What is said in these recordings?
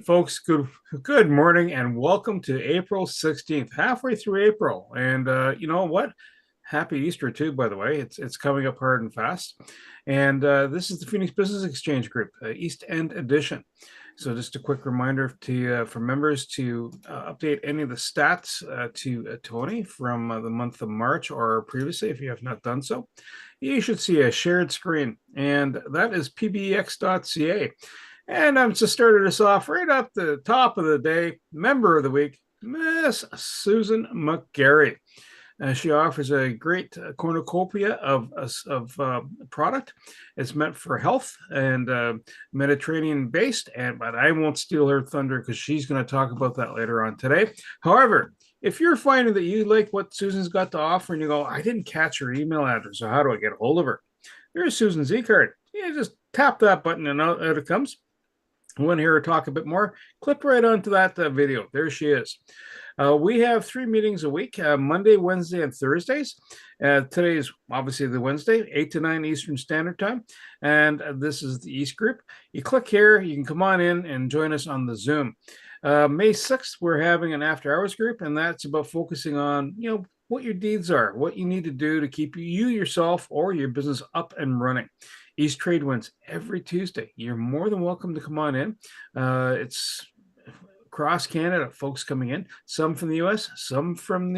Folks, good morning and welcome to April 16th, halfway through April. And you know what? Happy Easter too, by the way. It's coming up hard and fast. And this is the Phoenix Business Exchange Group, East End edition. So just a quick reminder for members to update any of the stats to Tony from the month of March or previously, if you have not done so. You should see a shared screen, and that is pbx.ca. And I'm just started us off right up the top of the day. Member of the week, Miss Susan McGarry. She offers a great cornucopia of product. It's meant for health and Mediterranean based, but I won't steal her thunder because she's going to talk about that later on today. However, if you're finding that you like what Susan's got to offer and you go, I didn't catch her email address, so how do I get a hold of her? There's Susan's e-card. You just tap that button and out it comes. You want to hear her talk a bit more? Click right onto that video. There she is. We have 3 meetings a week, Monday, Wednesday, and Thursdays. Today is obviously the Wednesday, 8 to 9 Eastern Standard Time. And this is the East Group. You click here, you can come on in and join us on the Zoom. May 6th, we're having an after hours group, and that's about focusing on, what your needs are, what you need to do to keep you yourself or your business up and running. East Trade wins every Tuesday. You're more than welcome to come on in. It's across Canada, folks coming in, some from the US, some from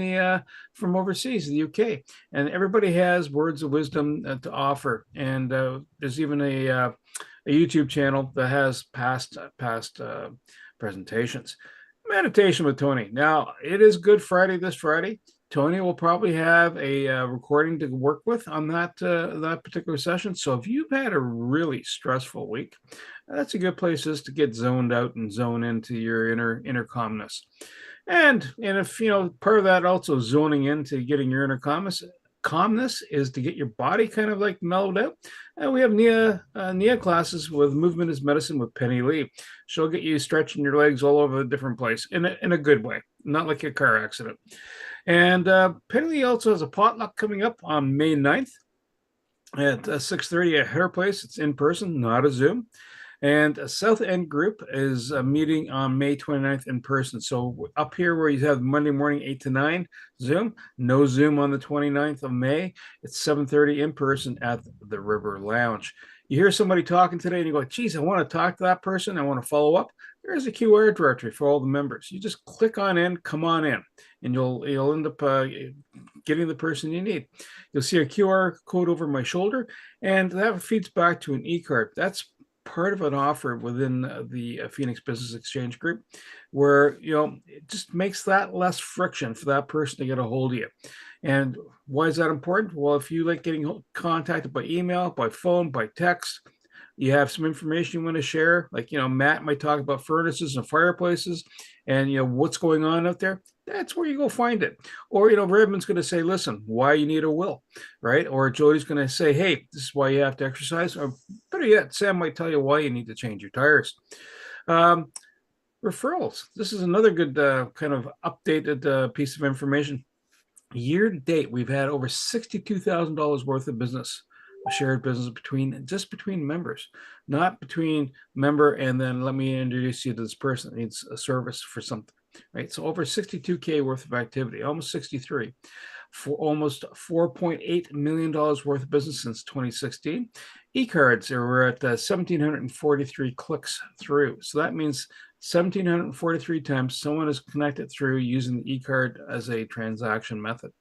overseas, the UK, and everybody has words of wisdom to offer. And there's even a YouTube channel that has past presentations. Meditation with Tony. Now, it is Good Friday this Friday. Tony will probably have a recording to work with on that particular session. So if you've had a really stressful week, that's a good place just to get zoned out and zone into your inner calmness. And if part of that also zoning into getting your inner calmness is to get your body kind of like mellowed out. And we have Nia classes with Movement is Medicine with Penny Lee. She'll get you stretching your legs all over the different place in a good way, not like a car accident. And Penny Lee also has a potluck coming up on May 9th at 6:30 at her place. It's in person, not a Zoom. And a South End group is meeting on May 29th in person. So up here where you have Monday morning 8 to 9 Zoom, no Zoom on the 29th of May. It's 7:30 in person at the River Lounge. You hear somebody talking today and you go, geez, I want to talk to that person. I want to follow up. There's a QR directory for all the members. You just click on in, come on in, and you'll end up getting the person you need. You'll see a QR code over my shoulder, and that feeds back to an e-card. That's part of an offer within the Phoenix Business Exchange Group, where it just makes that less friction for that person to get a hold of you. And why is that important? Well, if you like getting contacted by email, by phone, by text, you have some information you want to share, like Matt might talk about furnaces and fireplaces and what's going on out there. That's where you go find it. Or Redmond's going to say, listen, why you need a will, right? Or Jody's going to say, hey, this is why you have to exercise. Or better yet, Sam might tell you why you need to change your tires. Referrals. This is another good kind of updated piece of information. Year to date, we've had over $62,000 worth of business, shared business between members, not between member and then let me introduce you to this person that needs a service for something, right? So over 62K worth of activity, almost 63, for almost $4.8 million worth of business since 2016. E-cards are at 1,743 clicks through. So that means 1,743 times someone is connected through using the e-card as a transaction method.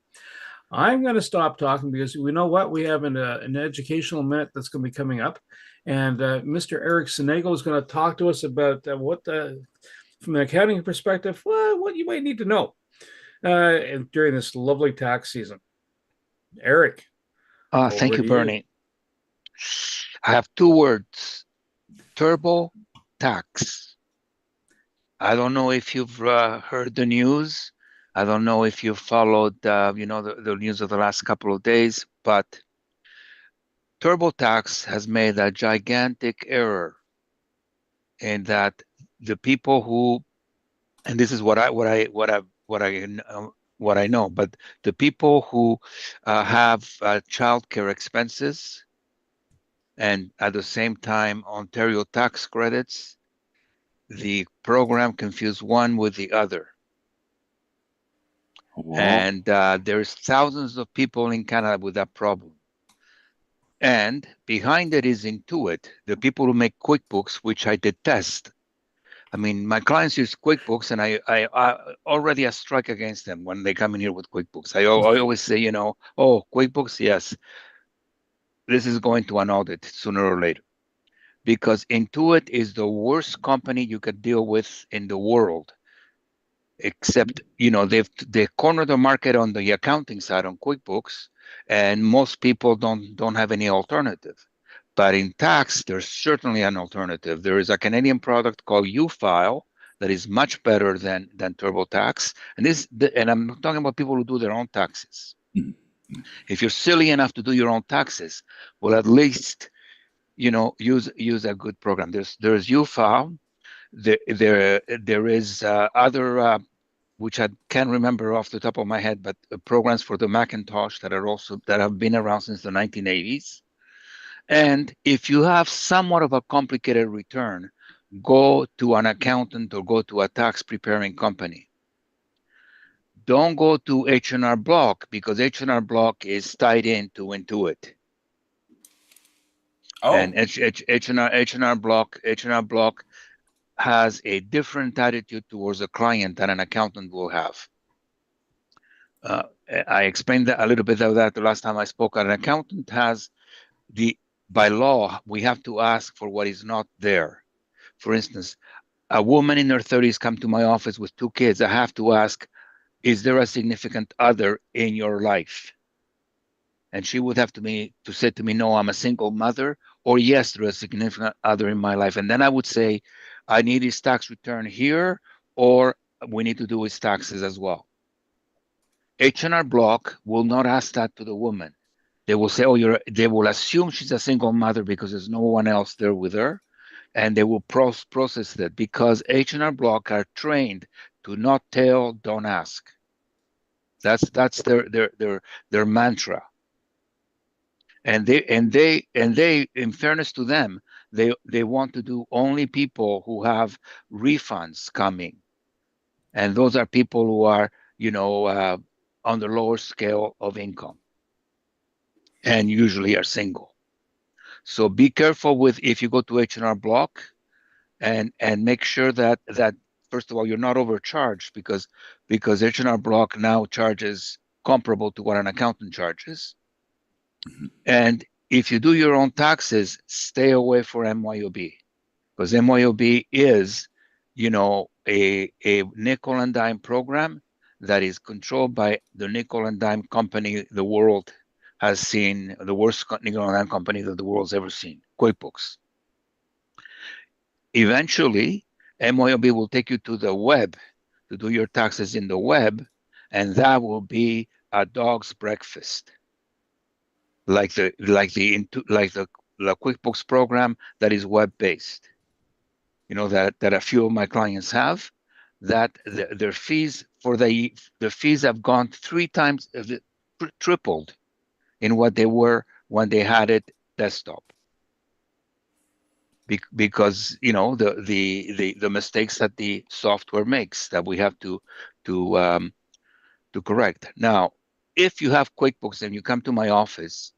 I'm going to stop talking because we know what we have an educational minute that's going to be coming up. And Mr. Eric Sinego is going to talk to us about from an accounting perspective, what you might need to know during this lovely tax season. Eric. Thank you, Bernie. I have 2 words: turbo tax. I don't know if you've heard the news. I don't know if you followed, the news of the last couple of days, but TurboTax has made a gigantic error in that the people who, and this is what I know, but the people who have childcare expenses and at the same time Ontario tax credits, the program confused one with the other. Wow. And there's thousands of people in Canada with that problem. And behind it is Intuit, the people who make QuickBooks, which I detest. I mean, my clients use QuickBooks, and I already a strike against them when they come in here with QuickBooks. I always say, oh, QuickBooks, yes, this is going to an audit sooner or later. Because Intuit is the worst company you could deal with in the world. Except, they cornered the market on the accounting side on QuickBooks, and most people don't have any alternative. But in tax, there's certainly an alternative. There is a Canadian product called UFile that is much better than TurboTax. And I'm talking about people who do their own taxes. Mm-hmm. If you're silly enough to do your own taxes, well, at least use a good program. There's UFile. There is other which I can't remember off the top of my head, but programs for the Macintosh that have been around since the 1980s. And if you have somewhat of a complicated return, go to an accountant or go to a tax preparing company. Don't go to H&R Block, because H&R Block is tied into Intuit. Oh. And H&R Block has a different attitude towards a client than an accountant will have. I explained that a little bit of that the last time I spoke. An accountant has by law, we have to ask for what is not there. For instance, a woman in her 30s come to my office with 2 kids. I have to ask, is there a significant other in your life? And she would have to say to me, no, I'm a single mother, or yes, there is a significant other in my life. And then I would say, I need his tax return here, or we need to do his taxes as well. H&R Block will not ask that to the woman. They will say, they will assume she's a single mother because there's no one else there with her, and they will process that, because H&R Block are trained to not tell, don't ask. That's their mantra. And they, in fairness to them, they want to do only people who have refunds coming, and those are people who are on the lower scale of income, and usually are single. So be careful with, if you go to H&R Block, and make sure that first of all, you're not overcharged, because H&R Block now charges comparable to what an accountant charges. Mm-hmm. And if you do your own taxes, stay away from MYOB, because MYOB is, a nickel and dime program that is controlled by the nickel and dime company the world has seen, the worst nickel and dime company that the world's ever seen, QuickBooks. Eventually, MYOB will take you to the web to do your taxes in the web, and that will be a dog's breakfast, like the QuickBooks program that is web based. That a few of my clients have. That their fees the fees have gone 3 times, tripled in what they were when they had it desktop. Because the mistakes that the software makes, that we have to correct. Now, if you have QuickBooks and you come to my office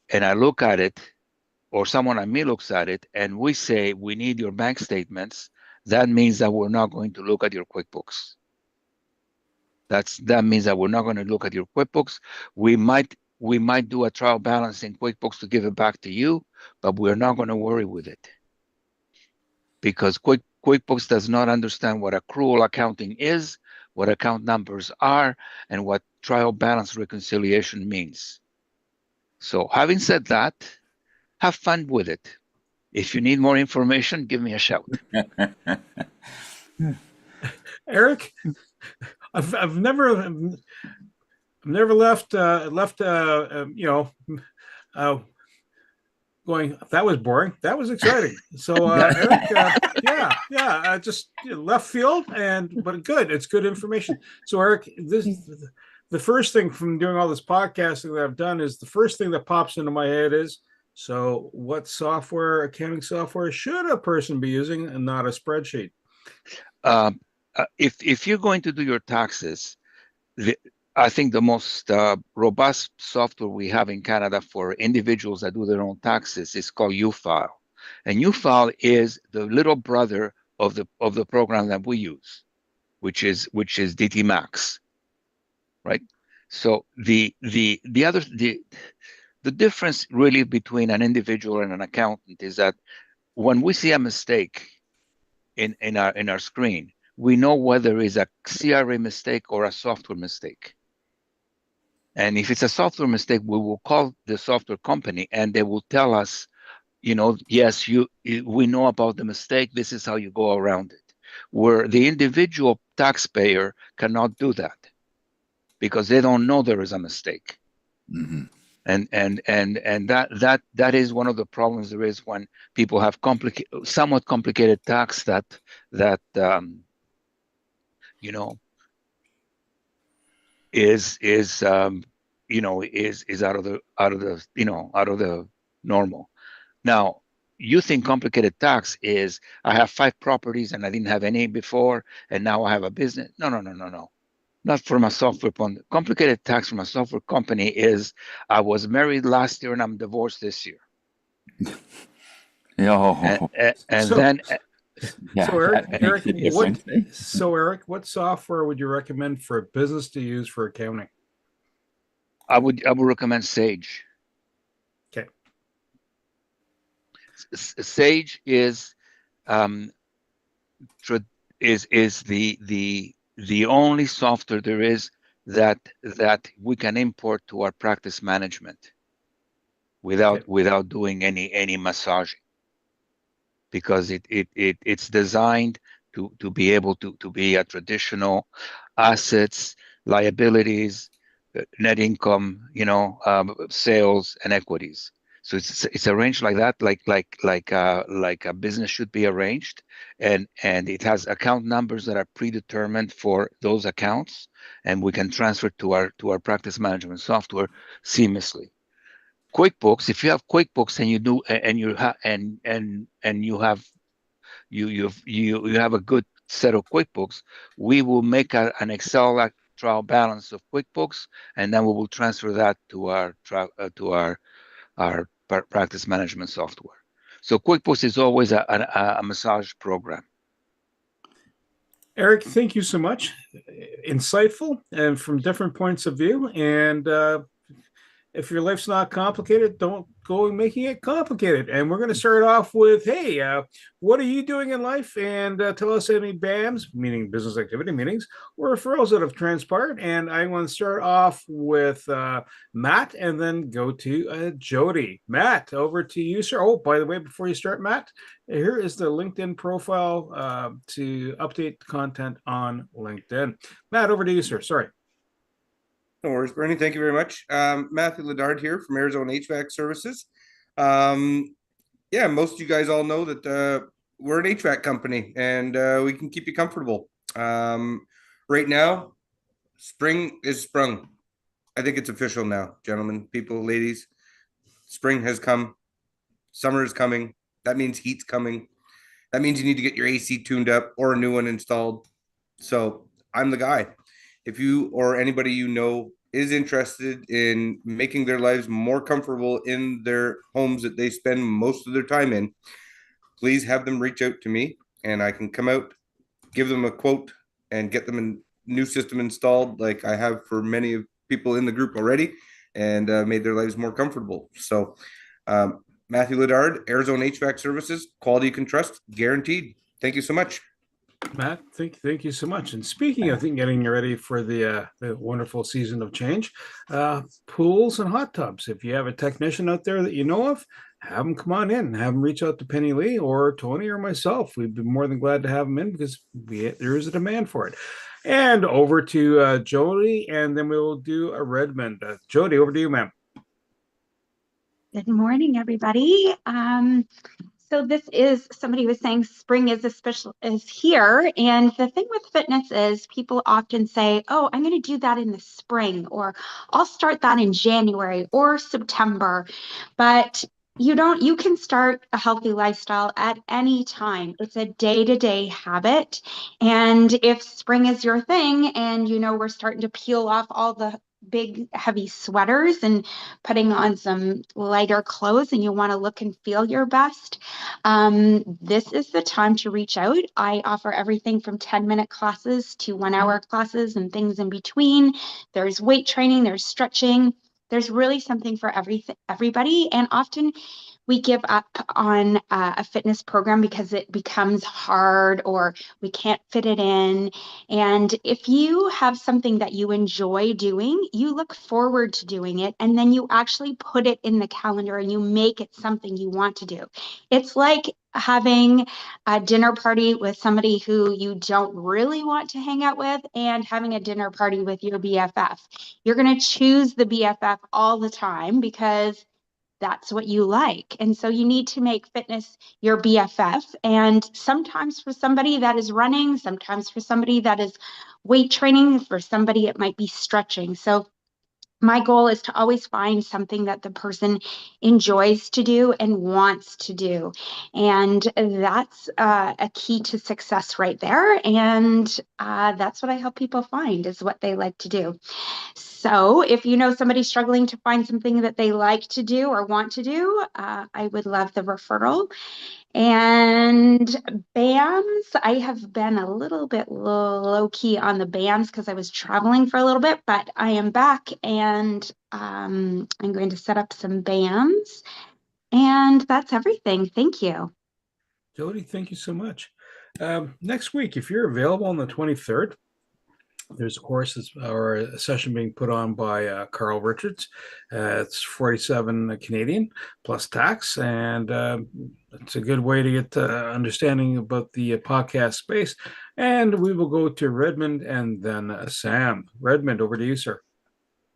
and I look at it, or someone like me looks at it, and we say we need your bank statements, that means that we're not going to look at your QuickBooks. That means that we're not going to look at your QuickBooks. We might do a trial balance in QuickBooks to give it back to you, but we're not going to worry with it, because QuickBooks does not understand what accrual accounting is, what account numbers are, and what trial balance reconciliation means. So having said that, have fun with it. If you need more information, give me a shout. Eric, I've never left going, that was boring, that was exciting. So Eric, just left field, but good, it's good information. So Eric, the first thing from doing all this podcasting that I've done is, the first thing that pops into my head is, so what accounting software should a person be using, and not a spreadsheet? If you're going to do your taxes, the, I think the most robust software we have in Canada for individuals that do their own taxes is called UFile, and UFile is the little brother of the program that we use, which is DT Max, right? So the difference really between an individual and an accountant is that when we see a mistake in our screen, we know whether it's a CRA mistake or a software mistake. And if it's a software mistake, we will call the software company and they will tell us, yes, we know about the mistake. This is how you go around it. Where the individual taxpayer cannot do that because they don't know there is a mistake. Mm-hmm. And that is one of the problems there is when people have somewhat complicated tax that you know is out of the normal. Now, you think complicated tax is I have 5 properties and I didn't have any before, and now I have a business. No, no, no, no, no. Not from a software point. Complicated tax from a software company is I was married last year and I'm divorced this year. Oh. And So, then Yeah, so Eric, that makes a difference. Eric, what software would you recommend for a business to use for accounting? I would recommend Sage. Okay. Sage is is the only software there is that we can import to our practice management without doing any massaging, because it's designed to be able to be a traditional assets, liabilities, net income, sales and equities. So it's arranged like that, like a business should be arranged, and it has account numbers that are predetermined for those accounts, and we can transfer to our practice management software seamlessly. QuickBooks, if you have QuickBooks and you do and you have and you have a good set of QuickBooks, we will make an Excel trial balance of QuickBooks, and then we will transfer that to our practice management software. So QuickBooks is always a massage program. Eric, thank you so much. Insightful and from different points of view. And if your life's not complicated, don't go making it complicated. And we're going to start off with, hey, what are you doing in life? And tell us any BAMs, meaning business activity meetings, or referrals that have transpired. And I want to start off with Matt and then go to Jody. Matt, over to you, sir. Oh, by the way, before you start, Matt, here is the LinkedIn profile to update content on LinkedIn. Matt, over to you, sir. Sorry. No worries, Bernie. Thank you very much. Matthew Ledard here from Arizona HVAC Services. Yeah, most of you guys all know that we're an HVAC company and we can keep you comfortable. Right now, spring is sprung. I think it's official now, gentlemen, people, ladies. Spring has come. Summer is coming. That means heat's coming. That means you need to get your AC tuned up or a new one installed. So I'm the guy. If you or anybody you know is interested in making their lives more comfortable in their homes that they spend most of their time in, please have them reach out to me and I can come out, give them a quote, and get them a new system installed like I have for many of people in the group already, and made their lives more comfortable. So Matthew Ledard, Arizona HVAC Services, quality you can trust, guaranteed. Thank you so much. Matt, thank you so much. And speaking of getting ready for the wonderful season of change, pools and hot tubs. If you have a technician out there that you know of, have them come on in. Have them reach out to Penny Lee or Tony or myself. We'd be more than glad to have them in because there is a demand for it. And over to Jody, and then we will do a Redmond. Jody, over to you, ma'am. Good morning, everybody. So this is, somebody was saying spring is here. And the thing with fitness is people often say, oh, I'm going to do that in the spring, or I'll start that in January or September. But You can start a healthy lifestyle at any time. It's a day-to-day habit. And if spring is your thing and we're starting to peel off all the big heavy sweaters and putting on some lighter clothes and you want to look and feel your best, this is the time to reach out. I offer everything from 10-minute classes to 1-hour classes and things in between. There's weight training, there's stretching. There's really something for everybody. And often we give up on a fitness program because it becomes hard or we can't fit it in. And if you have something that you enjoy doing, you look forward to doing it, and then you actually put it in the calendar and you make it something you want to do. It's like having a dinner party with somebody who you don't really want to hang out with and having a dinner party with your BFF. You're going to choose the BFF all the time because that's what you like. And so you need to make fitness your BFF. And sometimes for somebody that is running, sometimes for somebody that is weight training, for somebody it might be stretching. So my goal is to always find something that the person enjoys to do and wants to do. And that's a key to success right there. And that's what I help people find is what they like to do. So if you know somebody struggling to find something that they like to do or want to do, I would love the referral. And BAMs, I have been a little bit low key on the BAMs because I was traveling for a little bit, but I am back and I'm going to set up some BAMs. And that's everything. Thank you. Jody, thank you so much. Next week, if you're available on the 23rd, there's a course or a session being put on by Carl Richards. It's 47 Canadian plus tax, and it's a good way to get understanding about the podcast space. And we will go to Redmond and then Sam. Redmond, over to you, sir.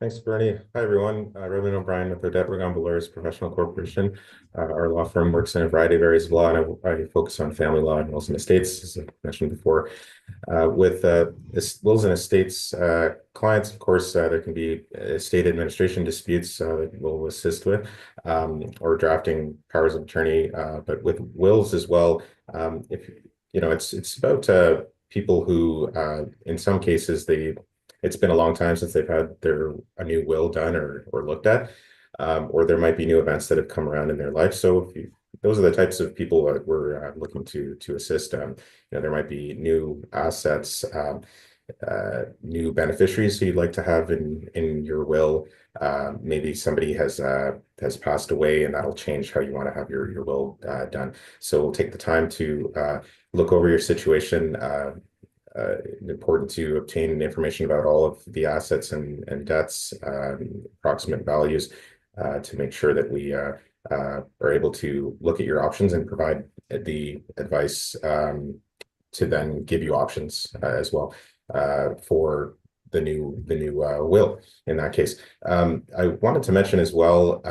Thanks, Bernie. Hi, everyone. Redmond O'Brien with Odette Regumba Lawyers Professional Corporation. Our law firm works in a variety of areas of law, and I focus on family law and wills and estates, as I mentioned before. With wills and estates clients, of course, there can be estate administration disputes that we'll assist with, or drafting powers of attorney. But with wills as well, if it's about people who, in some cases, it's been a long time since they've had a new will done or looked at, or there might be new events that have come around in their life. So those are the types of people that we're looking to assist. There might be new assets, new beneficiaries who you'd like to have in your will. Maybe somebody has passed away, and that'll change how you want to have your will done. So we'll take the time to look over your situation. Important to obtain information about all of the assets and debts, approximate values, to make sure that we are able to look at your options and provide the advice to then give you options as well for the new will in that case. I wanted to mention as well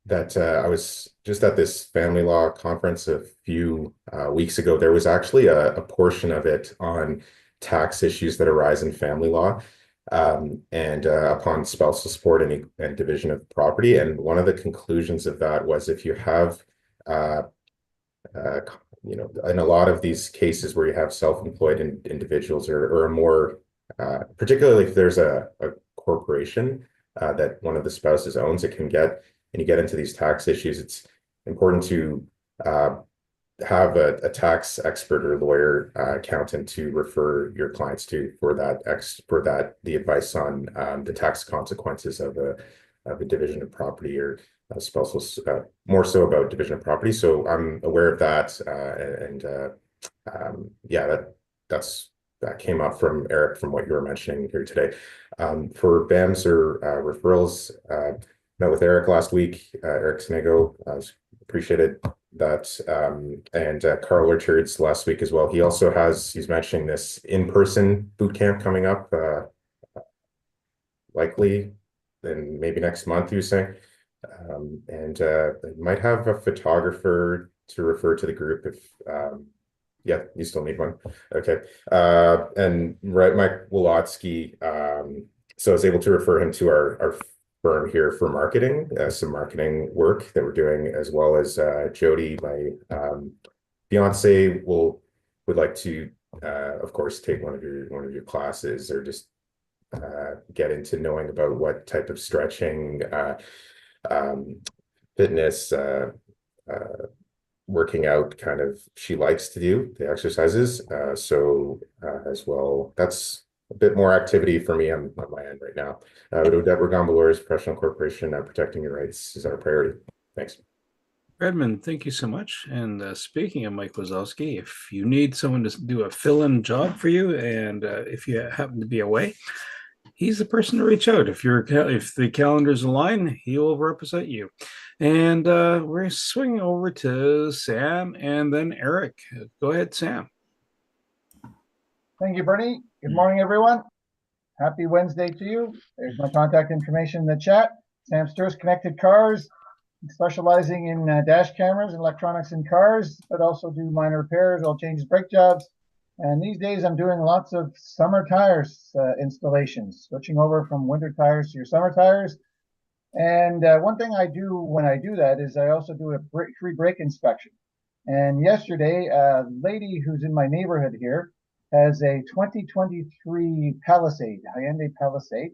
that I was just at this family law conference a few weeks ago. There was actually a portion of it on tax issues that arise in family law, and upon spousal support and division of property. And one of the conclusions of that was if you have, in a lot of these cases where you have self-employed individuals or a more, particularly if there's a corporation that one of the spouses owns, and you get into these tax issues, it's important to have a tax expert or lawyer, accountant to refer your clients to for the advice on the tax consequences of a division of property or spousal, more so about division of property. So I'm aware of that, that came up from Eric from what you were mentioning here today. For BAMs or referrals, met with Eric last week, Eric Snego, appreciated that, and Carl Richards last week as well. He's mentioning this in-person boot camp coming up, likely then maybe next month, he was saying. And might have a photographer to refer to the group if, yeah, you still need one. Okay. And right, Mike Wolotsky, so I was able to refer him to our firm here for marketing, some marketing work that we're doing, as well as Jody, my fiance, would like to, of course, take one of your classes, or just get into knowing about what type of stretching, um, fitness, working out kind of she likes to do, the exercises. As well, that's a bit more activity for me on my end right now. But Odette Regambalore's Professional Corporation, protecting your rights is our priority. Thanks. Redmond, thank you so much. And speaking of Mike Wazowski, if you need someone to do a fill-in job for you, and if you happen to be away, he's the person to reach out. If the calendars align, he will represent you. And we're swinging over to Sam and then Eric. Go ahead, Sam. Thank you, Bernie. Good morning, everyone. Happy Wednesday to you. There's my contact information in the chat. Sam Sturz, Connected Cars, specializing in dash cameras and electronics in cars, but also do minor repairs, oil changes, brake jobs. And these days I'm doing lots of summer tires installations, switching over from winter tires to your summer tires. And one thing I do when I do that is I also do a free brake inspection. And yesterday, a lady who's in my neighborhood here has a 2023 Palisade, Hyundai Palisade.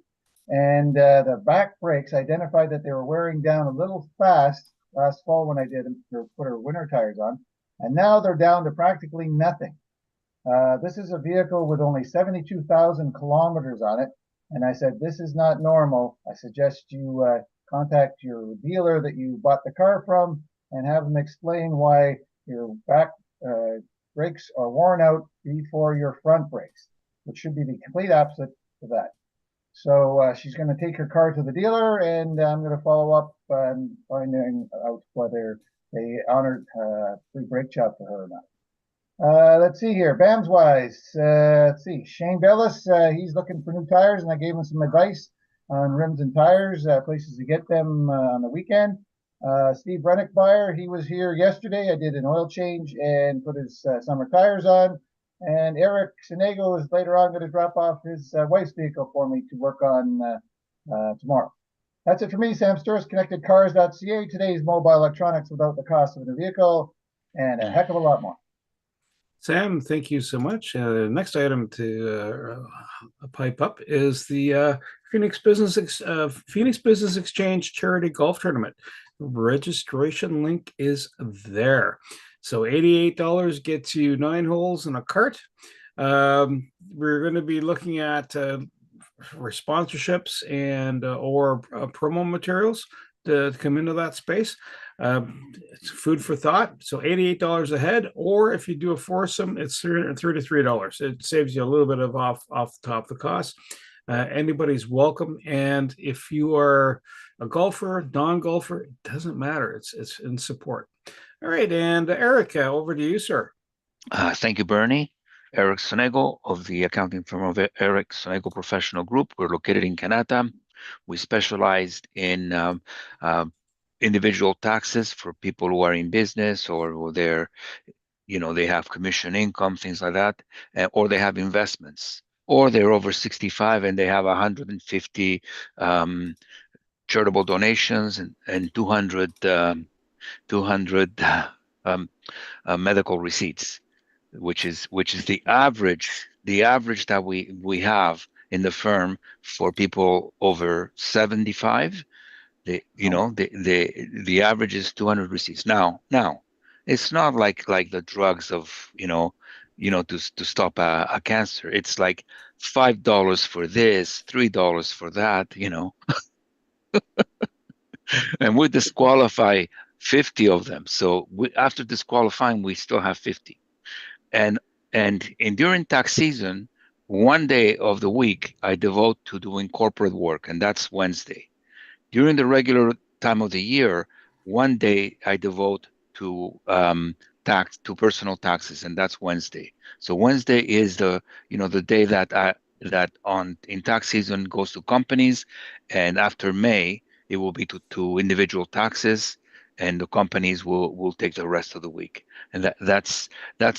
And the back brakes identified that they were wearing down a little fast last fall when I did put her winter tires on. And now they're down to practically nothing. This is a vehicle with only 72,000 kilometers on it. And I said, this is not normal. I suggest you contact your dealer that you bought the car from and have them explain why your back brakes are worn out before your front brakes, which should be the complete opposite to that. So she's going to take her car to the dealer, and I'm going to follow up and finding out whether they honored free brake job for her or not. Let's see here, BAMS wise. Let's see, Shane Bellis, he's looking for new tires, and I gave him some advice on rims and tires, places to get them on the weekend. Steve Rennickmeyer, he was here yesterday. I did an oil change and put his summer tires on. And Eric Sinego is later on going to drop off his wife's vehicle for me to work on tomorrow. That's it for me, Sam Sturz, ConnectedCars.ca. Today's mobile electronics without the cost of a vehicle, and a heck of a lot more. Sam, thank you so much. Next item to pipe up is the Phoenix Business Exchange Charity Golf Tournament. Registration link is there. So $88 gets you 9 holes and a cart. We're going to be looking at sponsorships and or promo materials to come into that space. It's food for thought. So $88 a head, or if you do a foursome, it's $33. It saves you a little bit of off the top of the cost. Anybody's welcome, and if you are a golfer, non-golfer, it doesn't matter. It's in support. All right, and Eric, over to you, sir. Thank you, Bernie. Eric Sonego of the accounting firm of Eric Sonego Professional Group. We're located in Canada. We specialized in individual taxes for people who are in business, or who they're, they have commission income, things like that, or they have investments, or they're over 65 and they have 150 charitable donations and 200 medical receipts, which is the average that we have in the firm for people over 75. The average is 200 receipts. Now it's not like the drugs of to stop a cancer. It's like $5 for this, $3 for that, and we disqualify 50 of them. So after disqualifying, we still have 50. And during tax season, one day of the week I devote to doing corporate work, and that's Wednesday. During the regular time of the year, one day I devote to personal taxes, and that's Wednesday. So Wednesday is the day that in tax season goes to companies, and after May it will be to individual taxes, and the companies will take the rest of the week. And that's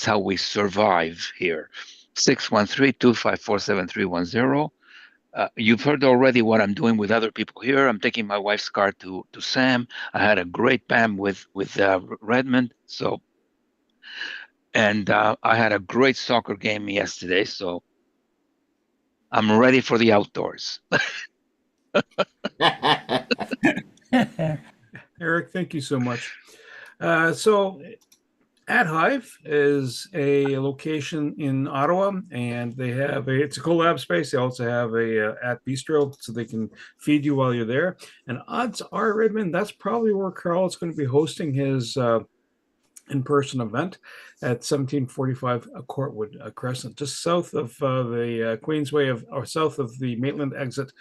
how we survive here. 613-254-7310. You've heard already what I'm doing with other people here. I'm taking my wife's car to Sam. I had a great BAM with Redmond. So, and I had a great soccer game yesterday. So I'm ready for the outdoors. Eric, thank you so much. So At Hive is a location in Ottawa, and it's a collab space. They also have a at Bistro, so they can feed you while you're there. And odds are, Redmond, that's probably where Carl is going to be hosting his in-person event at 1745 Courtwood Crescent, just south of the Queensway or south of the Maitland exit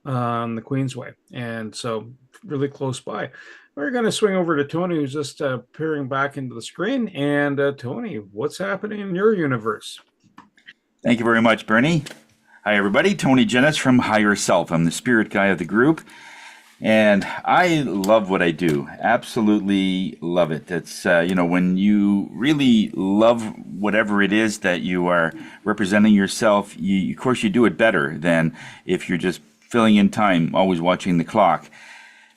on the Queensway, and so really close by. We're going to swing over to Tony, who's just peering back into the screen. And Tony, what's happening in your universe? Thank you very much, Bernie. Hi, everybody. Tony Jennis from Higher Self. I'm the spirit guy of the group, and I love what I do. Absolutely love it. It's, when you really love whatever it is that you are representing yourself, of course, you do it better than if you're just filling in time, always watching the clock.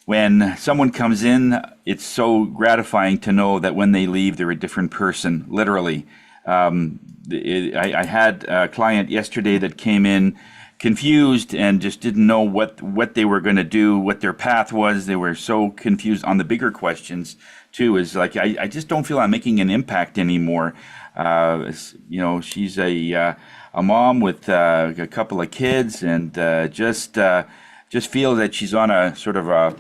When someone comes in, it's so gratifying to know that when they leave, they're a different person, literally. I had a client yesterday that came in confused and just didn't know what they were going to do, what their path was. They were so confused on the bigger questions, too, is like, I just don't feel I'm making an impact anymore. She's a mom with a couple of kids, and just feel that she's on a sort of a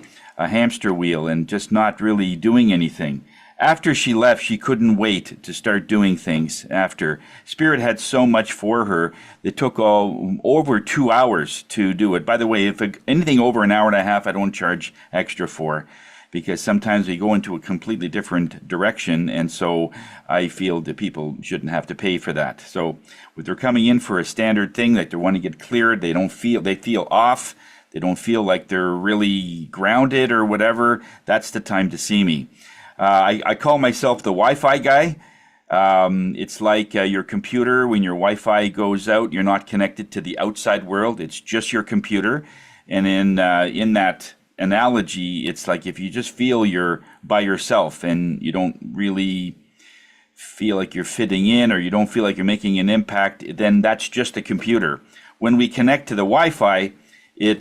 hamster wheel and just not really doing anything. After she left, she couldn't wait to start doing things after. Spirit had so much for her. It took over 2 hours to do it. By the way, if anything over an hour and a half, I don't charge extra for, because sometimes we go into a completely different direction, and so I feel that people shouldn't have to pay for that. So if they're coming in for a standard thing, like they want to get cleared, they feel off, they don't feel like they're really grounded or whatever, that's the time to see me. I call myself the Wi-Fi guy. It's like your computer. When your Wi-Fi goes out, you're not connected to the outside world. It's just your computer. And in that analogy, it's like if you just feel you're by yourself and you don't really feel like you're fitting in, or you don't feel like you're making an impact, then that's just a computer. When we connect to the Wi-Fi, you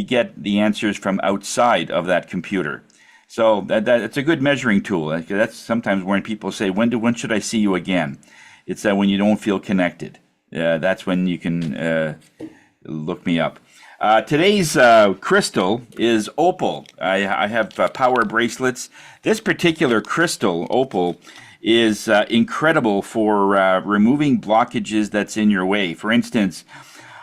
get the answers from outside of that computer. So it's a good measuring tool. That's sometimes when people say, when should I see you again? It's that when you don't feel connected. That's when you can look me up. Today's crystal is opal. I have power bracelets. This particular crystal, opal, is incredible for removing blockages that's in your way. For instance,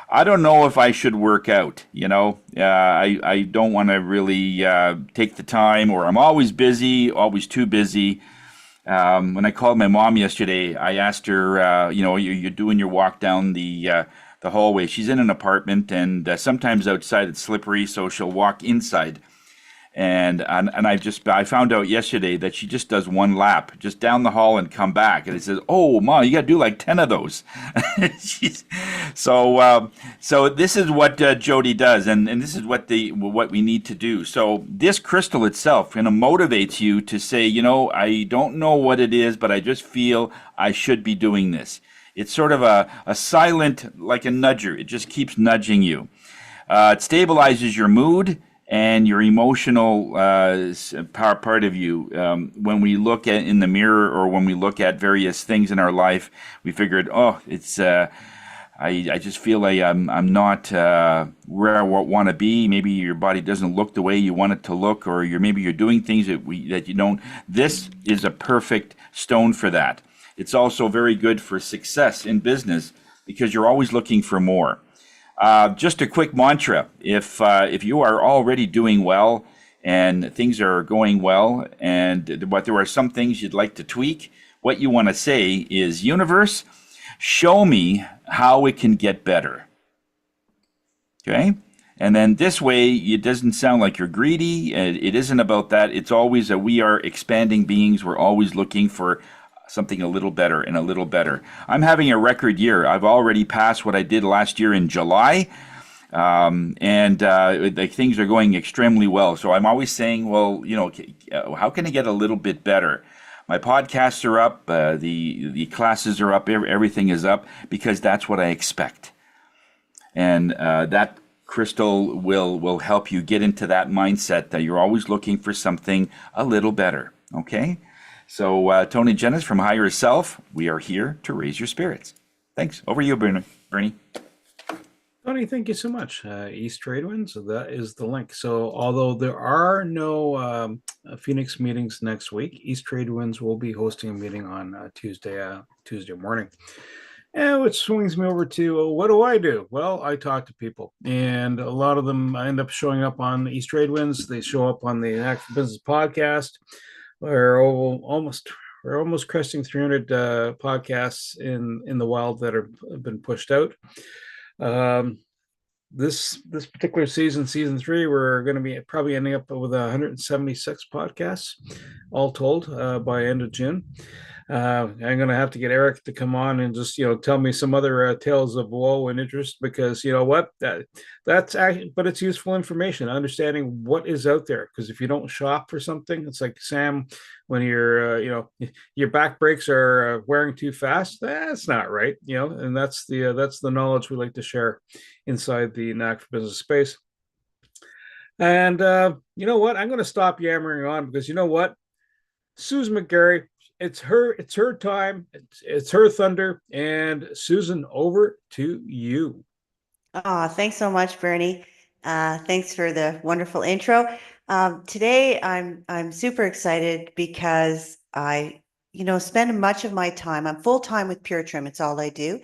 I don't know if I should work out, I don't want to really take the time, or I'm always busy, always too busy. When I called my mom yesterday, I asked her, you're doing your walk down the hallway. She's in an apartment, and sometimes outside it's slippery, so she'll walk inside. And I found out yesterday that she just does one lap, just down the hall and come back. And it says, "Oh, Mom, you got to do like 10 of those." So this is what Jody does, and this is what we need to do. So this crystal itself kind of motivates you to say, I don't know what it is, but I just feel I should be doing this. It's sort of a silent, like a nudger. It just keeps nudging you. It stabilizes your mood and your emotional part of you. When we look in the mirror, or when we look at various things in our life, we figured, it's I just feel like I'm not where I want to be. Maybe your body doesn't look the way you want it to look, or maybe you're doing things that you don't. This is a perfect stone for that. It's also very good for success in business, because you're always looking for more. Just a quick mantra: if you are already doing well and things are going well, but there are some things you'd like to tweak, what you want to say is, "Universe, show me how it can get better." Okay? And then this way, it doesn't sound like you're greedy. It isn't about that. It's always we are expanding beings. We're always looking for something a little better and a little better. I'm having a record year. I've already passed what I did last year in July. and like things are going extremely well. So I'm always saying, well, how can I get a little bit better? My podcasts are up, the classes are up, everything is up because that's what I expect, and that Crystal will help you get into that mindset that you're always looking for something a little better. Okay, so Tony Jennis from Higher Self, we are here to raise your spirits. Thanks. Over to you, Bernie. Tony, thank you so much. East Tradewinds, so that is the link. So although there are no Phoenix meetings next week, East Tradewinds will be hosting a meeting on Tuesday morning. And which swings me over to what do I do? Well, I talk to people, and a lot of them end up showing up on East Tradewinds. They show up on the Active Business podcast. We're almost cresting 300 podcasts in the wild that have been pushed out. This particular season 3, we're going to be probably ending up with 176 podcasts, all told, by end of June. I'm going to have to get Eric to come on and just tell me some other tales of woe and interest, because that's actually, but it's useful information, understanding what is out there. Because if you don't shop for something, it's like Sam, when your back brakes are wearing too fast, that's not right, and that's the knowledge we like to share inside the Knack for Business space. And you know what? I'm going to stop yammering on, because you know what? Susan McGarry, it's her time, it's her thunder. And Susan, over to you. Thanks so much, Bernie. Thanks for the wonderful intro. Today I'm super excited because I spend much of my time, I'm full time with Pure Trim, it's all I do,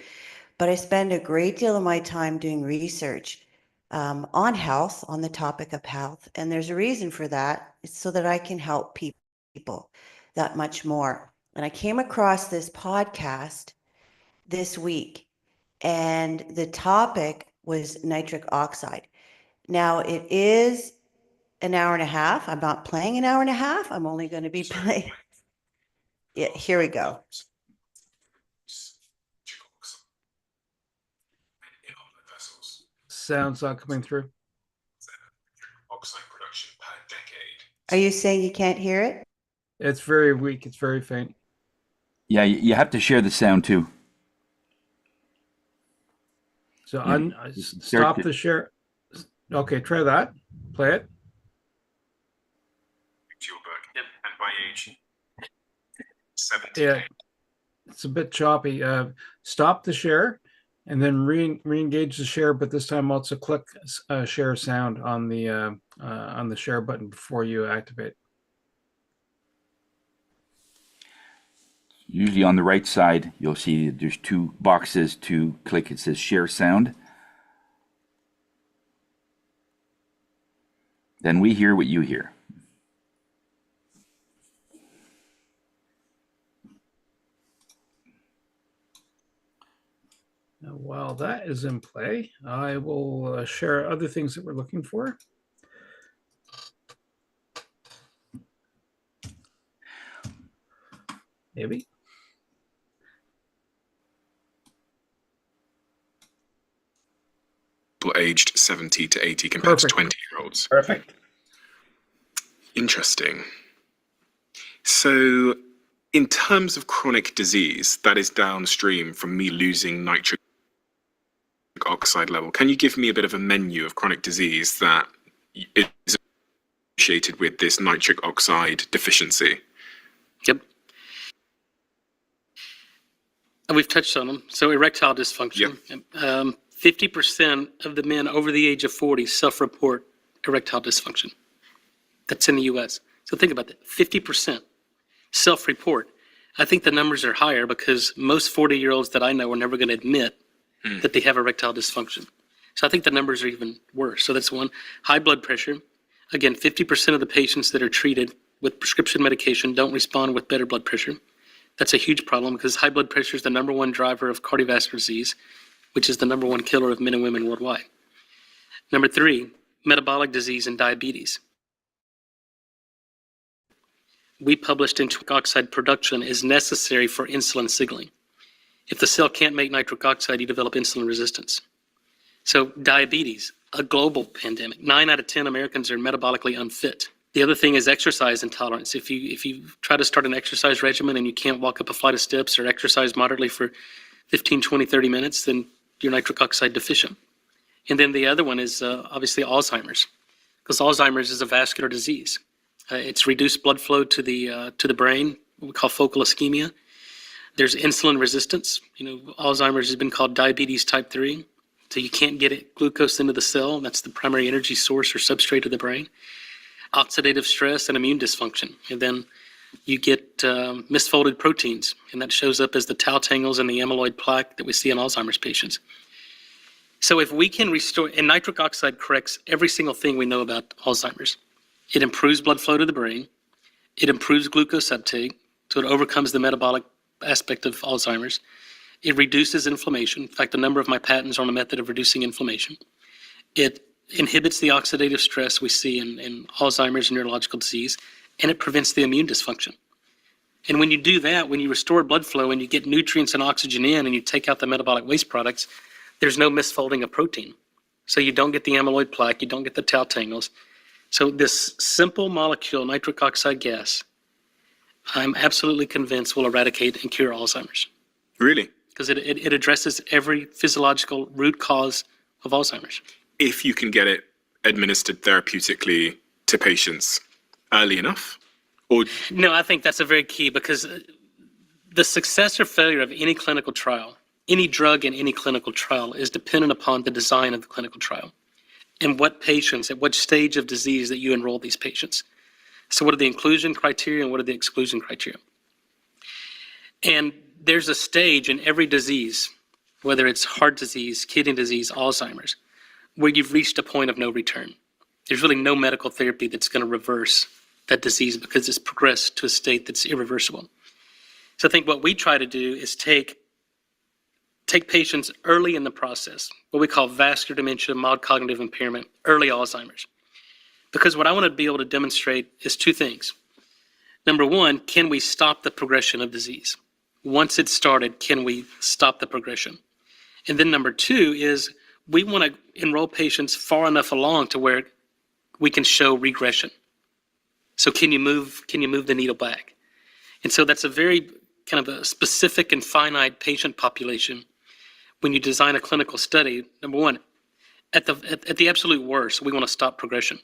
but I spend a great deal of my time doing research on health, on the topic of health. And there's a reason for that. It's so that I can help people that much more. And I came across this podcast this week, and the topic was nitric oxide. Now, it is an hour and a half. I'm not playing an hour and a half. I'm only going to be playing. Yeah, here we go. Sound's not coming through. Are you saying you can't hear it? It's very weak. It's very faint. Yeah, you have to share the sound too. So stop the share. Okay, try that. Play it. And my age, 17. Yeah, it's a bit choppy. Stop the share, and then re-engage the share. But this time, also click share sound on the share button before you activate. Usually on the right side, you'll see there's 2 boxes to click. It says share sound. Then we hear what you hear. Now, while that is in play, I will share other things that we're looking for. Maybe. Aged 70 to 80 compared to 20-year-olds. Perfect. Interesting. So in terms of chronic disease that is downstream from me losing nitric oxide level, can you give me a bit of a menu of chronic disease that is associated with this nitric oxide deficiency? Yep. And we've touched on them. So erectile dysfunction. Yep. 50% of the men over the age of 40 self-report erectile dysfunction. That's in the US. So think about that, 50% self-report. I think the numbers are higher because most 40-year-olds that I know are never going to admit that they have erectile dysfunction. So I think the numbers are even worse. So that's one. High blood pressure. Again, 50% of the patients that are treated with prescription medication don't respond with better blood pressure. That's a huge problem because high blood pressure is the number 1 driver of cardiovascular disease, which is the number 1 killer of men and women worldwide. Number 3, metabolic disease and diabetes. We published nitric oxide production is necessary for insulin signaling. If the cell can't make nitric oxide, you develop insulin resistance. So diabetes, a global pandemic. 9 out of 10 Americans are metabolically unfit. The other thing is exercise intolerance. If you try to start an exercise regimen and you can't walk up a flight of steps or exercise moderately for 15, 20, 30 minutes, then you're nitric oxide deficient. And then the other one is obviously Alzheimer's, because Alzheimer's is a vascular disease. It's reduced blood flow to the brain, what we call focal ischemia. There's insulin resistance. Alzheimer's has been called diabetes type 3. So you can't get glucose into the cell. That's the primary energy source or substrate of the brain. Oxidative stress and immune dysfunction. And then you get misfolded proteins, and that shows up as the tau tangles and the amyloid plaque that we see in Alzheimer's patients. So if we can restore, and nitric oxide corrects every single thing we know about Alzheimer's. It improves blood flow to the brain. It improves glucose uptake, so it overcomes the metabolic aspect of Alzheimer's. It reduces inflammation. In fact, a number of my patents are on a method of reducing inflammation. It inhibits the oxidative stress we see in Alzheimer's and neurological disease, and it prevents the immune dysfunction. And when you do that, when you restore blood flow and you get nutrients and oxygen in and you take out the metabolic waste products, there's no misfolding of protein. So you don't get the amyloid plaque, you don't get the tau tangles. So this simple molecule, nitric oxide gas, I'm absolutely convinced will eradicate and cure Alzheimer's. Really? Because it addresses every physiological root cause of Alzheimer's. If you can get it administered therapeutically to patients early enough? Or no, I think that's a very key, because the success or failure of any clinical trial, any drug in any clinical trial, is dependent upon the design of the clinical trial and what patients, at what stage of disease that you enroll these patients. So what are the inclusion criteria and what are the exclusion criteria? And there's a stage in every disease, whether it's heart disease, kidney disease, Alzheimer's, where you've reached a point of no return. There's really no medical therapy that's going to reverse that disease because it's progressed to a state that's irreversible. So I think what we try to do is take patients early in the process, what we call vascular dementia, mild cognitive impairment, early Alzheimer's. Because what I want to be able to demonstrate is two things. Number one, can we stop the progression of disease? Once it's started, can we stop the progression? And then number two is we want to enroll patients far enough along to where we can show regression. So can you move the needle back? And so that's a very kind of a specific and finite patient population. When you design a clinical study, number one, at the absolute worst, we want to stop progression.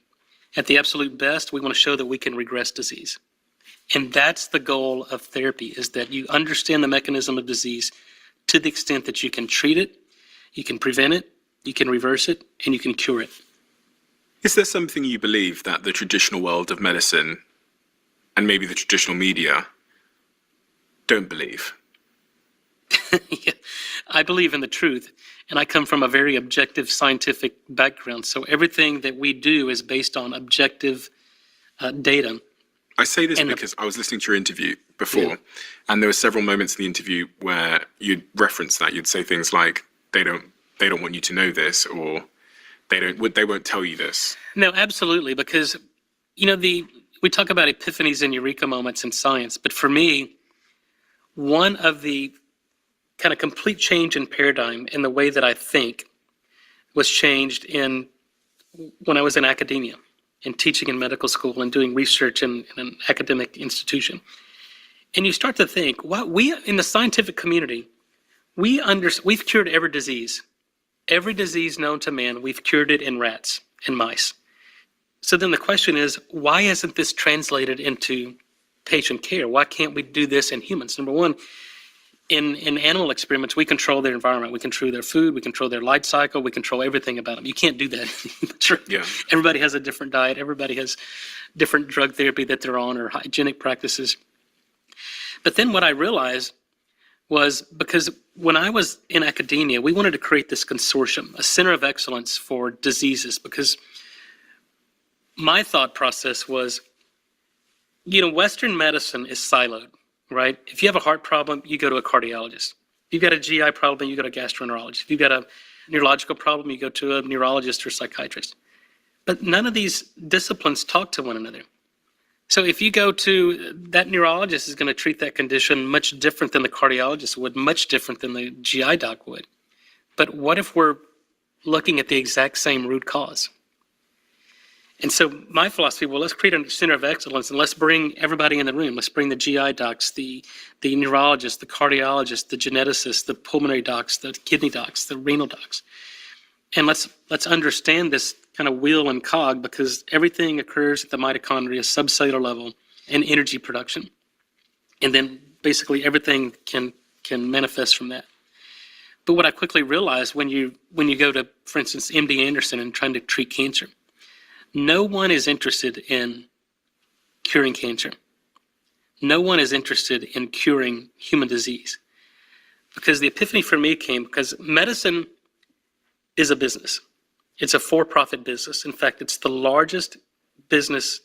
At the absolute best, we want to show that we can regress disease. And that's the goal of therapy, is that you understand the mechanism of disease to the extent that you can treat it, you can prevent it, you can reverse it, and you can cure it. Is there something you believe that the traditional world of medicine and maybe the traditional media don't believe? Yeah, I believe in the truth, and I come from a very objective scientific background. So everything that we do is based on objective data. I say this because I was listening to your interview before, and there were several moments in the interview where you'd reference that. You'd say things like, they don't want you to know this, or they won't tell you this. No, absolutely, because we talk about epiphanies and eureka moments in science, but for me, one of the kind of complete change in paradigm in the way that I think was changed when I was in academia and teaching in medical school and doing research in an academic institution. And you start to think, we in the scientific community, we've cured every disease. Every disease known to man, we've cured it in rats and mice. So then the question is, why isn't this translated into patient care? Why can't we do this in humans? Number one, in animal experiments, we control their environment. We control their food. We control their light cycle. We control everything about them. You can't do that. Yeah. Everybody has a different diet. Everybody has different drug therapy that they're on or hygienic practices. But then what I realized was, because when I was in academia, we wanted to create this consortium, a center of excellence for diseases, because my thought process was, Western medicine is siloed, right? If you have a heart problem, you go to a cardiologist. If you've got a GI problem, you go to a gastroenterologist. If you've got a neurological problem, you go to a neurologist or psychiatrist. But none of these disciplines talk to one another. So if you go to that neurologist is going to treat that condition much different than the cardiologist would, much different than the GI doc would. But what if we're looking at the exact same root cause. And so my philosophy, well, let's create a center of excellence and let's bring everybody in the room. Let's bring the GI docs, the neurologists, the cardiologists, the geneticists, the pulmonary docs, the kidney docs, the renal docs. And let's understand this kind of wheel and cog, because everything occurs at the mitochondria subcellular level and energy production. And then basically everything can manifest from that. But what I quickly realized when you go to, for instance, MD Anderson and trying to treat cancer, no one is interested in curing cancer. No one is interested in curing human disease. Because the epiphany for me came because medicine is a business. It's a for-profit business. In fact, it's the largest business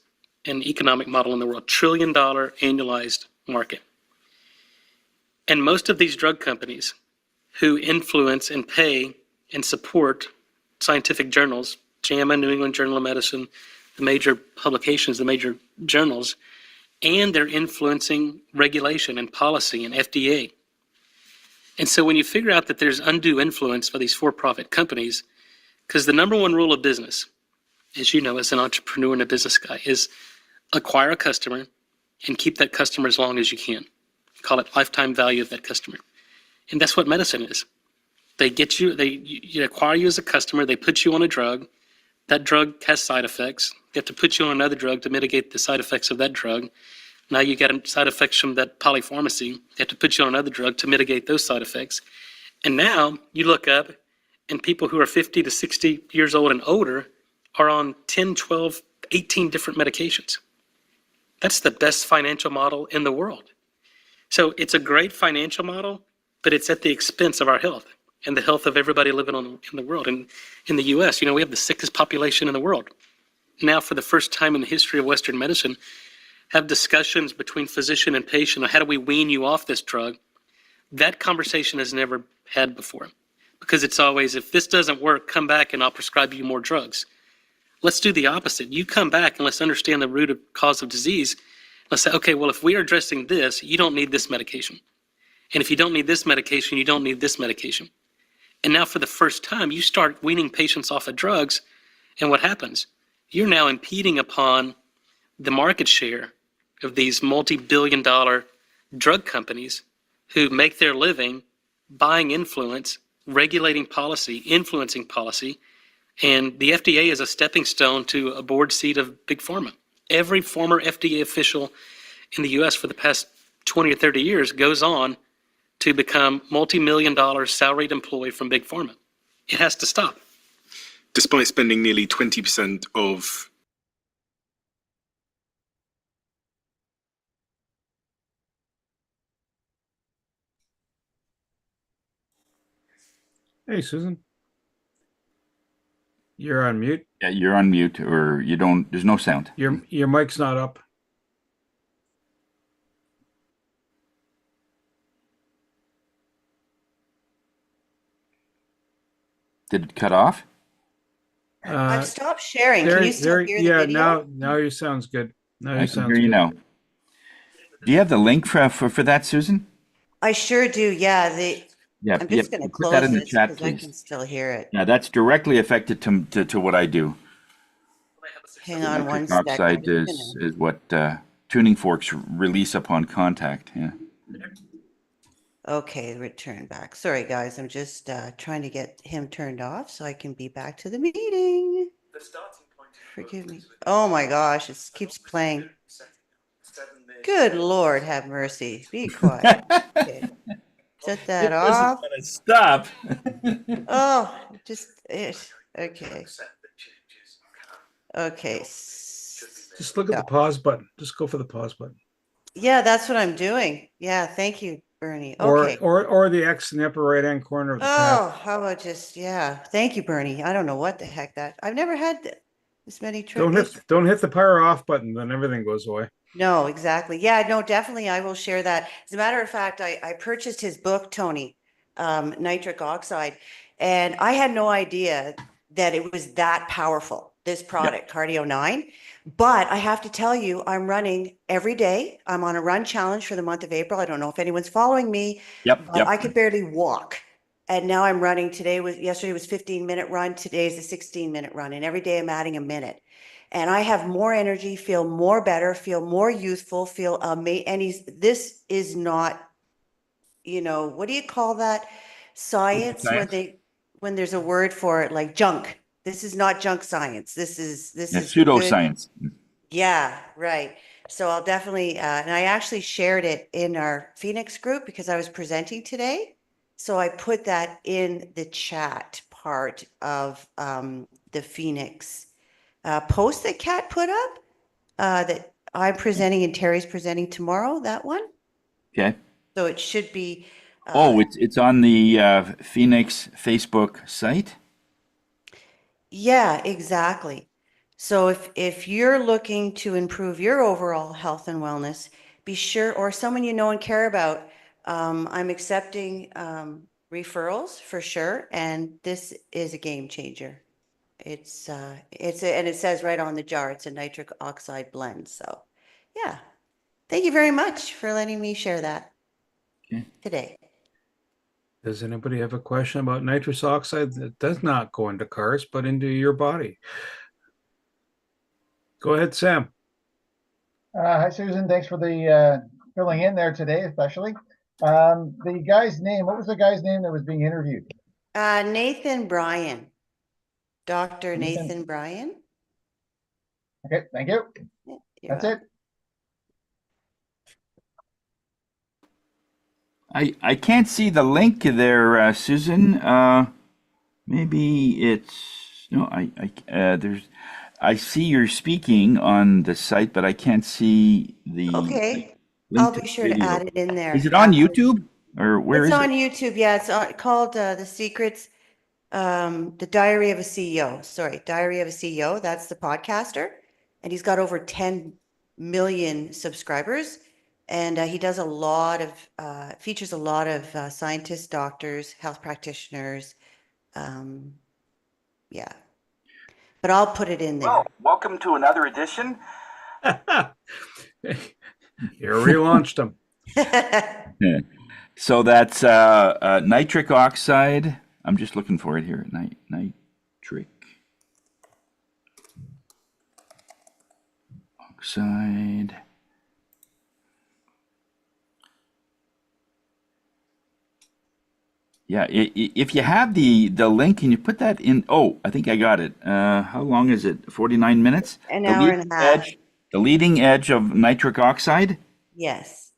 and economic model in the world, $1 trillion annualized market. And most of these drug companies who influence and pay and support scientific journals, JAMA, New England Journal of Medicine, the major publications, the major journals, and they're influencing regulation and policy and FDA. And so when you figure out that there's undue influence by these for-profit companies, because the number one rule of business, as you know, as an entrepreneur and a business guy, is acquire a customer and keep that customer as long as you can. Call it lifetime value of that customer. And that's what medicine is. They get you, you acquire you as a customer, they put you on a drug. That drug has side effects. They have to put you on another drug to mitigate the side effects of that drug. Now you get side effects from that polypharmacy. They have to put you on another drug to mitigate those side effects. And now you look up and people who are 50 to 60 years old and older are on 10, 12, 18 different medications. That's the best financial model in the world. So it's a great financial model, but it's at the expense of our health and the health of everybody living in the world. And in the US, we have the sickest population in the world. Now, for the first time in the history of Western medicine, have discussions between physician and patient on how do we wean you off this drug. That conversation has never had before, because it's always, if this doesn't work, come back and I'll prescribe you more drugs. Let's do the opposite. You come back and let's understand the root cause of disease. Let's say, okay, well, if we are addressing this, you don't need this medication. And if you don't need this medication, you don't need this medication. And now for the first time, you start weaning patients off of drugs. And what happens? You're now impeding upon the market share of these multi-billion-dollar drug companies who make their living buying influence, regulating policy, influencing policy. And the FDA is a stepping stone to a board seat of Big Pharma. Every former FDA official in the US for the past 20 or 30 years goes on to become multi-million-dollar salaried employee from Big Pharma. It has to stop. Despite spending nearly 20% of Hey, Susan. You're on mute. Yeah, you're on mute, or you don't. There's no sound. Your mic's not up. Did it cut off? I've stopped sharing. Can you still hear the video? Now you sounds good. Now you I sounds can hear you good. now. Do you have the link for that, Susan? I sure do. Yeah. I'm just going to put that close in the this chat, because I please. can still hear it. Yeah, that's directly affected to what I do. Hang on one Nitric second. oxide is what tuning forks release upon contact. Yeah. Okay, return back. Sorry, guys. I'm just trying to get him turned off so I can be back to the meeting. Forgive me. Oh my gosh, it keeps playing. Good Lord, have mercy. Be quiet. Okay. Shut that off. Stop. Oh, okay. Okay. Just look at the pause button. Just go for the pause button. Yeah, that's what I'm doing. Yeah, thank you, Bernie. Okay. Or the X in the upper right hand corner of the tab. Oh, how about thank you, Bernie. I don't know what the heck I've never had this many tricks. Don't hit the power off button, then everything goes away. No, exactly. Yeah, no, definitely. I will share that. As a matter of fact, I purchased his book, Tony, Nitric Oxide, and I had no idea that it was that powerful, this product, Cardio 9. But I have to tell you, I'm running every day. I'm on a run challenge for the month of April. I don't know if anyone's following me, but I could barely walk. And now I'm running. Yesterday was 15-minute run. Today is a 16-minute run. And every day I'm adding a minute. And I have more energy, feel more better, feel more youthful, feel amazing. And this is not, what do you call that? Science, when there's a word for it, like junk. This is not junk science. This is pseudoscience. Yeah, right. So I'll definitely, and I actually shared it in our Phoenix group because I was presenting today. So I put that in the chat part of the Phoenix post that Kat put up that I'm presenting and Terry's presenting tomorrow, that one. Okay. So it should be. It's on the Phoenix Facebook site? Yeah, exactly. So if you're looking to improve your overall health and wellness, be sure, or someone you know and care about, I'm accepting referrals for sure, and this is a game changer. And it says right on the jar, it's a nitric oxide blend. So, yeah, thank you very much for letting me share that today. Does anybody have a question about nitrous oxide that does not go into cars, but into your body? Go ahead, Sam. Hi, Susan. Thanks for the filling in there today, especially. The guy's name, what was the guy's name that was being interviewed? Nathan Bryan. Dr. Nathan Bryan. Okay, thank you. That's it. I can't see the link there, Susan. Maybe it's no. I see you're speaking on the site, but I can't see the. Okay, link I'll be sure to video. add it in there. Is it on YouTube or where is it? It's on YouTube. Yeah, it's called The Secrets, The Diary of a CEO. Sorry, Diary of a CEO. That's the podcaster, and he's got over 10 million subscribers. And he does a lot of features a lot of scientists, doctors, health practitioners. Yeah, but I'll put it in there. Well, welcome to another edition. You relaunched them. Yeah. So that's nitric oxide. I'm just looking for it here. Nitric oxide. Yeah, if you have the link, can you put that in? Oh, I think I got it. How long is it? 49 minutes? An hour and a half. The leading edge of nitric oxide? Yes.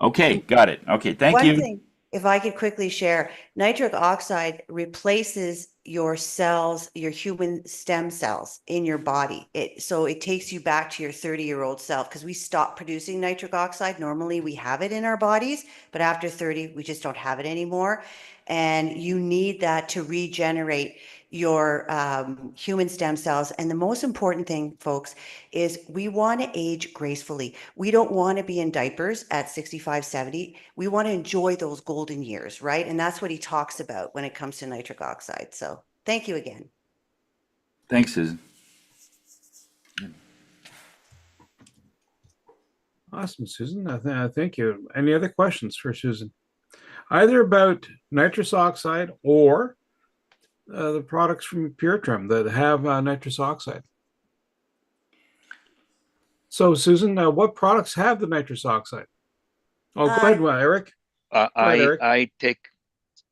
Okay, got it. Okay, thank you. One thing, if I could quickly share, nitric oxide replaces your cells, your human stem cells in your body. So it takes you back to your 30-year-old self because we stop producing nitric oxide. Normally we have it in our bodies, but after 30, we just don't have it anymore. And you need that to regenerate your human stem cells. And the most important thing, folks, is we want to age gracefully. We don't want to be in diapers at 65, 70. We want to enjoy those golden years, right? And that's what he talks about when it comes to nitric oxide. So thank you again. Thanks, Susan. Awesome, Susan. Thank you. Any other questions for Susan? Either about nitrous oxide or the products from PureTrim that have nitrous oxide. So, Susan, what products have the nitrous oxide? Oh, go ahead, Eric. Eric. I take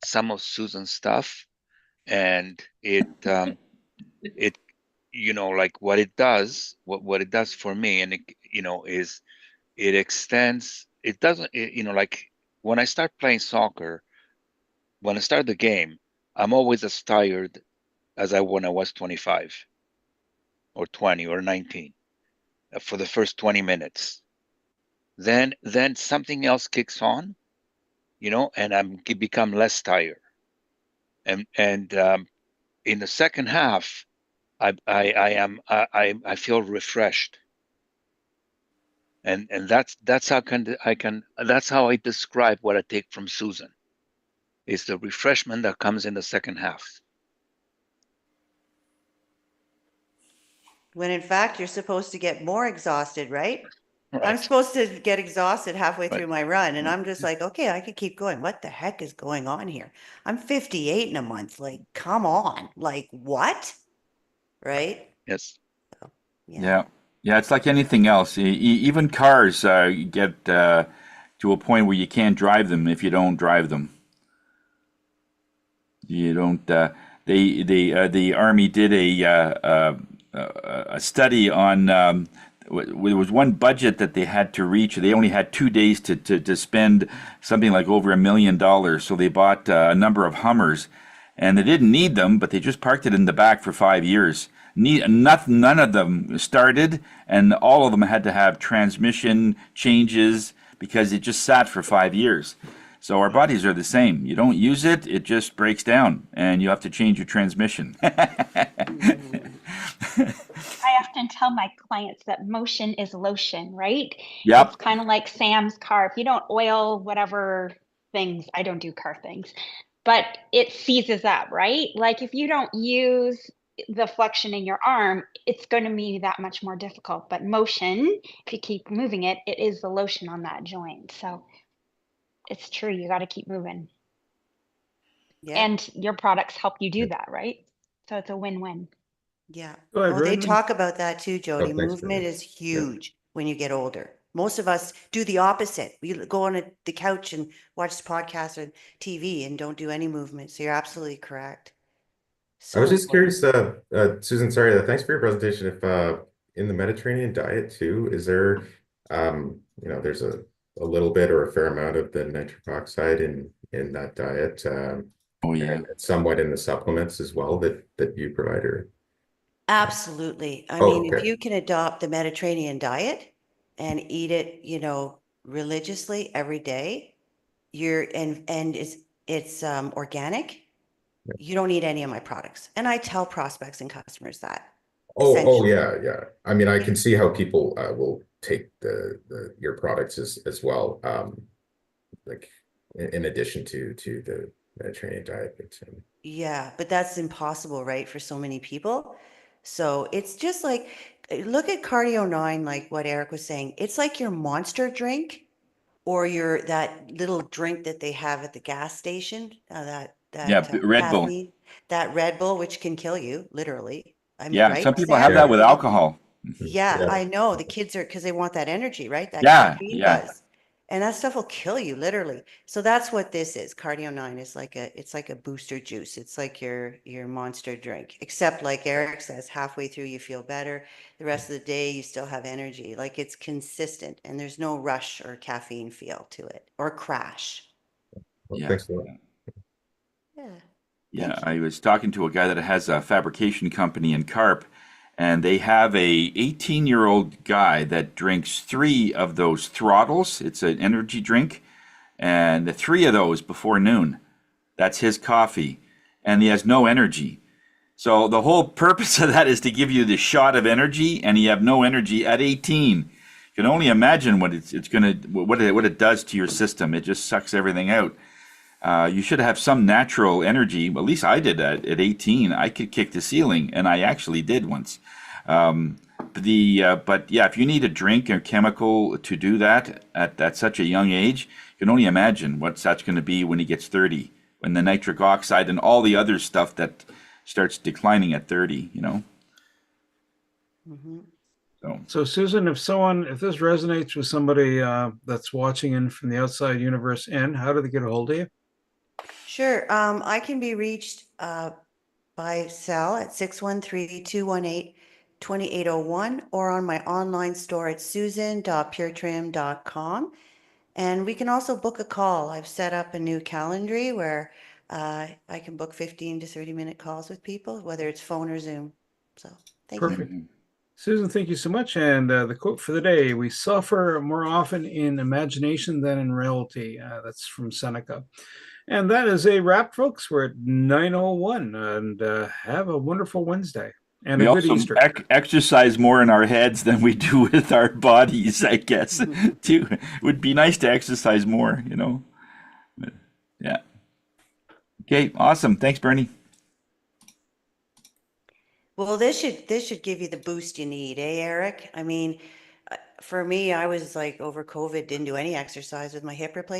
some of Susan's stuff, and it like what it does, what it does for me, and is it extends. It doesn't, like when I start playing soccer, when I start the game, I'm always as tired as when I was 25 or 20 or 19 for the first 20 minutes. Then something else kicks on, and I become less tired. And in the second half, I feel refreshed. And that's how I describe what I take from Susan. It's the refreshment that comes in the second half. When in fact, you're supposed to get more exhausted, right? I'm supposed to get exhausted halfway Right. through my run, and I'm just like, okay, I could keep going. What the heck is going on here? I'm 58 in a month. Like, come on. Like, what? Right? Yes. Yeah. Yeah, it's like anything else. Even cars get to a point where you can't drive them if you don't drive them. You don't. The Army did a study on. There was one budget that they had to reach. They only had 2 days to spend something like over $1 million. So they bought a number of Hummers, and they didn't need them, but they just parked it in the back for 5 years. None of them started, and all of them had to have transmission changes because it just sat for 5 years. So our bodies are the same. You don't use it, it just breaks down, and you have to change your transmission. I often tell my clients that motion is lotion, right? Yep. It's kind of like Sam's car. If you don't oil whatever things, I don't do car things, but it seizes up, right? Like if you don't use the flexion in your arm, it's going to be that much more difficult. But motion, if you keep moving it, it is the lotion on that joint. So it's true. You got to keep moving. Yeah. And your products help you do that, right? So it's a win-win. Yeah. Go ahead, Oh, they Raymond. talk about that too, Jody. thanks, Movement Brandon. is huge when you get older. Most of us do the opposite. We go on the couch and watch podcasts or TV and don't do any movement. So you're absolutely correct. I was just important. curious, Susan, sorry, thanks for your presentation. If in the Mediterranean diet too, is there, there's a little bit or a fair amount of the nitric oxide in that diet, Oh yeah. and somewhat in the supplements as well that you provide, or? Absolutely. I Oh, mean, if okay. you can adopt the Mediterranean diet and eat it, religiously every day, and it's organic, you don't need any of my products. And I tell prospects and customers that. Oh, essentially. yeah. I mean, I can see how people will take your products as well, like in addition to the Mediterranean diet. But, Yeah, but that's impossible, right, for so many people. So it's just like, look at Cardio 9, like what Eric was saying. It's like your monster drink or that little drink that they have at the gas station, Yeah, Red Bull. caffeine, that Red Bull, which can kill you, literally. I mean, Yeah, right, some people have Sam? that with alcohol. Yeah, yeah. I know. The kids are, because they want that energy, right? That Yeah, caffeine yeah. buzz. And that stuff will kill you, literally. So that's what this is. Cardio 9 is it's like a booster juice. It's like your monster drink. Except like Eric says, halfway through you feel better. The rest of the day you still have energy. Like it's consistent and there's no rush or caffeine feel to it or crash. Well, Yeah. thanks a lot. Yeah. Yeah, Thank you. I was talking to a guy that has a fabrication company in Carp, and they have a 18-year-old guy that drinks 3 of those throttles. It's an energy drink, and the 3 of those before noon. That's his coffee, and he has no energy. So the whole purpose of that is to give you the shot of energy, and you have no energy at 18. You can only imagine what what it does to your system. It just sucks everything out. You should have some natural energy. At least I did that at 18. I could kick the ceiling, and I actually did once. But yeah, if you need a drink or chemical to do that at such a young age, you can only imagine what that's going to be when he gets 30, when the nitric oxide and all the other stuff that starts declining at 30. Mm-hmm. So Susan, if this resonates with somebody that's watching in from the outside universe in, how do they get a hold of you? Sure. I can be reached by cell at 613-218-2801 or on my online store at susan.puretrim.com. And we can also book a call. I've set up a new calendar where I can book 15 to 30-minute calls with people, whether it's phone or Zoom. So thank you. Perfect. Susan, thank you so much. And the quote for the day: "We suffer more often in imagination than in reality." That's from Seneca. And that is a wrap, folks. We're at 9:01, and have a wonderful Wednesday and We a good also Easter. exercise more in our heads than we do with our bodies, I guess. Too, it would be nice to exercise more, But, yeah. Okay, awesome. Thanks, Bernie. Well, this should give you the boost you need, Eric? I mean, for me, I was like over COVID, didn't do any exercise with my hip replacement.